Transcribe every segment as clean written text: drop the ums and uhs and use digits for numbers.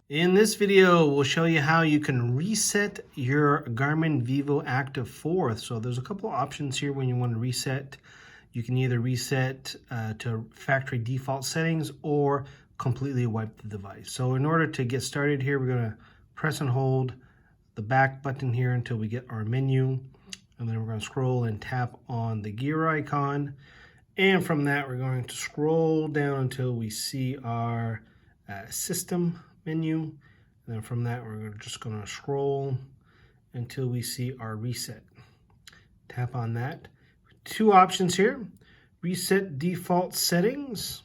In this video, we'll show you how you can reset your Garmin Vivoactive 4. So there's a couple options here when you want to reset. You can either reset to factory default settings or completely wipe the device. So in order to get started here, we're going to press and hold the back button here until we get our menu. And then we're going to scroll and tap on the gear icon. And from that, we're going to scroll down until we see our system menu. And then from that, we're just going to scroll until we see our reset. Tap on that. Two options here: reset default settings,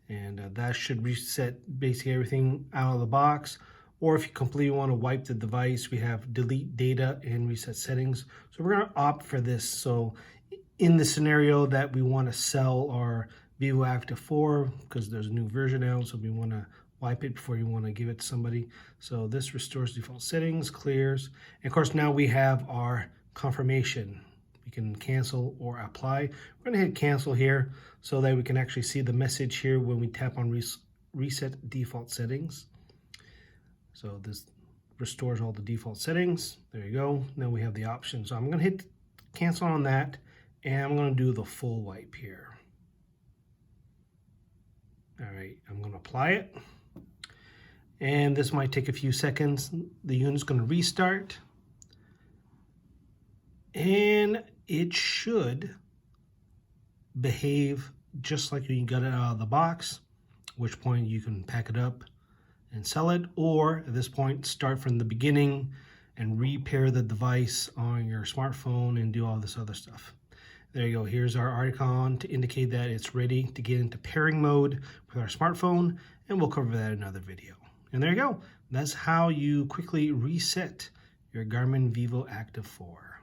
and that should reset basically everything out of the box. Or if you completely want to wipe the device, we have delete data and reset settings. So we're going to opt for this. So in the scenario that we want to sell our Vivoactive 4, because there's a new version out, so we want to wipe it before you want to give it to somebody. So this restores default settings, clears. And of course, now we have our confirmation. We can cancel or apply. We're going to hit cancel here so that we can actually see the message here when we tap on reset default settings. So this restores all the default settings. There you go. Now we have the option. So I'm going to hit cancel on that, and I'm going to do the full wipe here. All right, I'm going to apply it. And this might take a few seconds. The unit's going to restart. And it should behave just like you got it out of the box, at which point you can pack it up and sell it, or at this point start from the beginning and repair the device on your smartphone and do all this other stuff. There you go. Here's our icon to indicate that it's ready to get into pairing mode with our smartphone, and we'll cover that in another video. And there you go. That's how you quickly reset your Garmin Vivoactive 4.